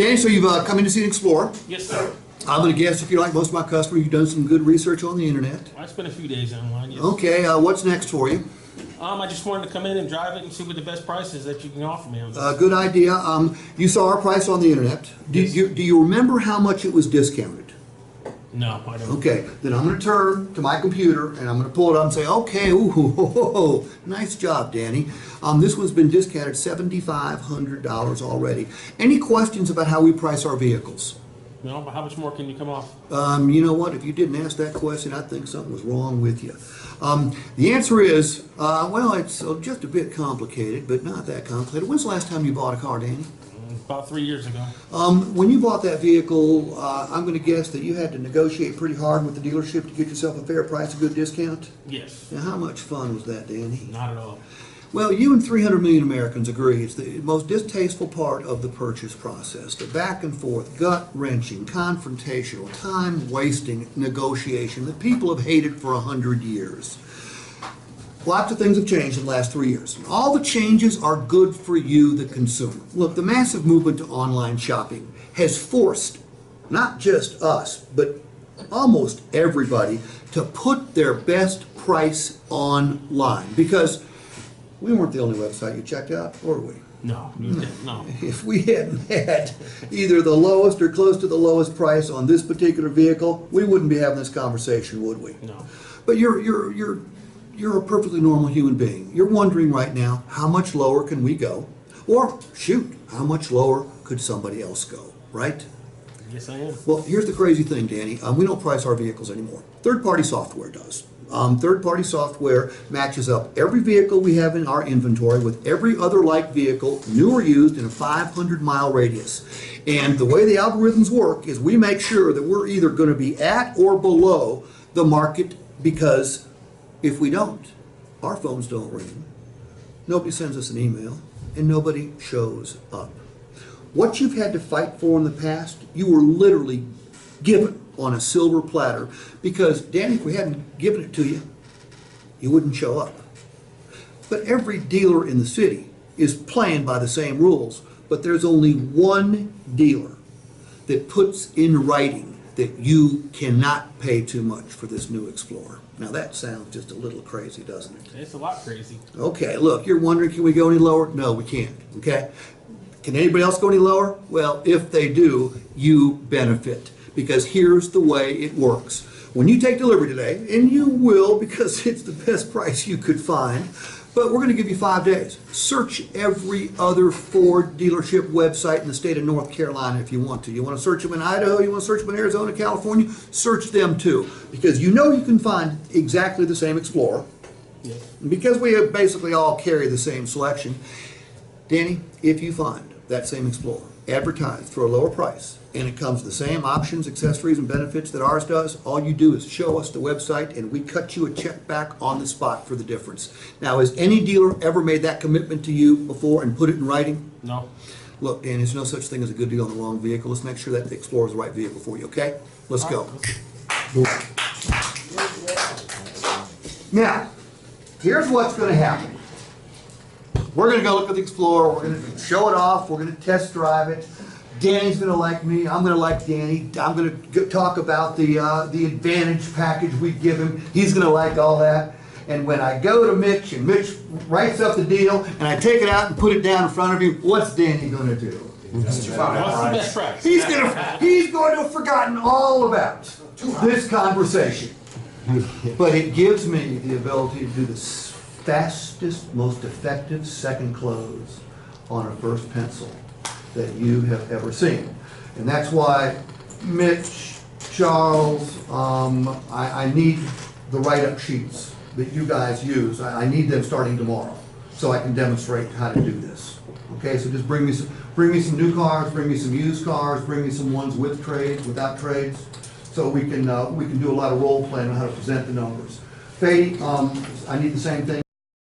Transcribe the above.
Danny, so you've come in to see an Explorer. Yes, sir. I'm going to guess if you're like most of my customers, you've done some good research on the internet. I spent a few days online, yes. Okay, what's next for you? I just wanted to come in and drive it and see what the best price is that you can offer me on this. Good idea. You saw our price on the internet. Do you remember how much it was discounted? No, I don't. Okay, then I'm going to turn to my computer and I'm going to pull it up and say, okay, ooh, nice job, Danny. This one's been discounted $7,500 already. Any questions about how we price our vehicles? No, but how much more can you come off? You know what? If you didn't ask that question, I think something was wrong with you. The answer is, well, it's just a bit complicated, but not that complicated. When's the last time you bought a car, Danny? About 3 years ago. When you bought that vehicle, I'm going to guess that you had to negotiate pretty hard with the dealership to get yourself a fair price, a good discount? Yes. Now, how much fun was that, Danny? Not at all. Well, you and 300 million Americans agree it's the most distasteful part of the purchase process. The back and forth, gut-wrenching, confrontational, time-wasting negotiation that people have hated for 100 years. Lots of things have changed in the last 3 years. All the changes are good for you, the consumer. Look, the massive movement to online shopping has forced not just us, but almost everybody to put their best price online, because we weren't the only website you checked out, were we? No, you didn't. No. If we hadn't had either the lowest or close to the lowest price on this particular vehicle, we wouldn't be having this conversation, would we? No. But you're a perfectly normal human being. You're wondering right now, how much lower can we go? Or, shoot, how much lower could somebody else go, right? Yes, I am. Well, here's the crazy thing, Danny. We don't price our vehicles anymore. Third-party software does. Third-party software matches up every vehicle we have in our inventory with every other like vehicle, new or used, in a 500-mile radius. And the way the algorithms work is we make sure that we're either going to be at or below the market, because if we don't, our phones don't ring, nobody sends us an email, and nobody shows up. What you've had to fight for in the past, you were literally given on a silver platter, because, Danny, if we hadn't given it to you, you wouldn't show up. But every dealer in the city is playing by the same rules, but there's only one dealer that puts in writing that you cannot pay too much for this new Explorer. Now that sounds just a little crazy, doesn't it? It's a lot crazy. Okay, look, you're wondering, can we go any lower? No, we can't, okay? Can anybody else go any lower? Well, if they do, you benefit. Because here's the way it works. When you take delivery today, and you will because it's the best price you could find, but we're going to give you 5 days. Search every other Ford dealership website in the state of North Carolina if you want to. You want to search them in Idaho, you want to search them in Arizona, California, search them too. Because you know you can find exactly the same Explorer. Yes. Because we have basically all carry the same selection. Danny, if you find that same Explorer advertised for a lower price, and it comes with the same options, accessories, and benefits that ours does, all you do is show us the website and we cut you a check back on the spot for the difference. Now, has any dealer ever made that commitment to you before and put it in writing? No. Look, Dan, there's no such thing as a good deal on the wrong vehicle. Let's make sure that the Explorer is the right vehicle for you, okay? Let's go. Now, here's what's going to happen. We're going to go look at the Explorer. We're going to show it off. We're going to test drive it. Danny's going to like me. I'm going to like Danny. I'm going to talk about the Advantage package we give him. He's going to like all that. And when I go to Mitch, and Mitch writes up the deal, and I take it out and put it down in front of him, what's Danny going to do? What's the best price? He's going to have forgotten all about this conversation. But it gives me the ability to do the fastest, most effective second close on a first pencil that you have ever seen. And that's why, Mitch, Charles, I need the write-up sheets that you guys use. I need them starting tomorrow so I can demonstrate how to do this. Okay, so just bring me some new cars, bring me some used cars, bring me some ones with trades, without trades, so we can do a lot of role playing on how to present the numbers. Fady, I need the same thing.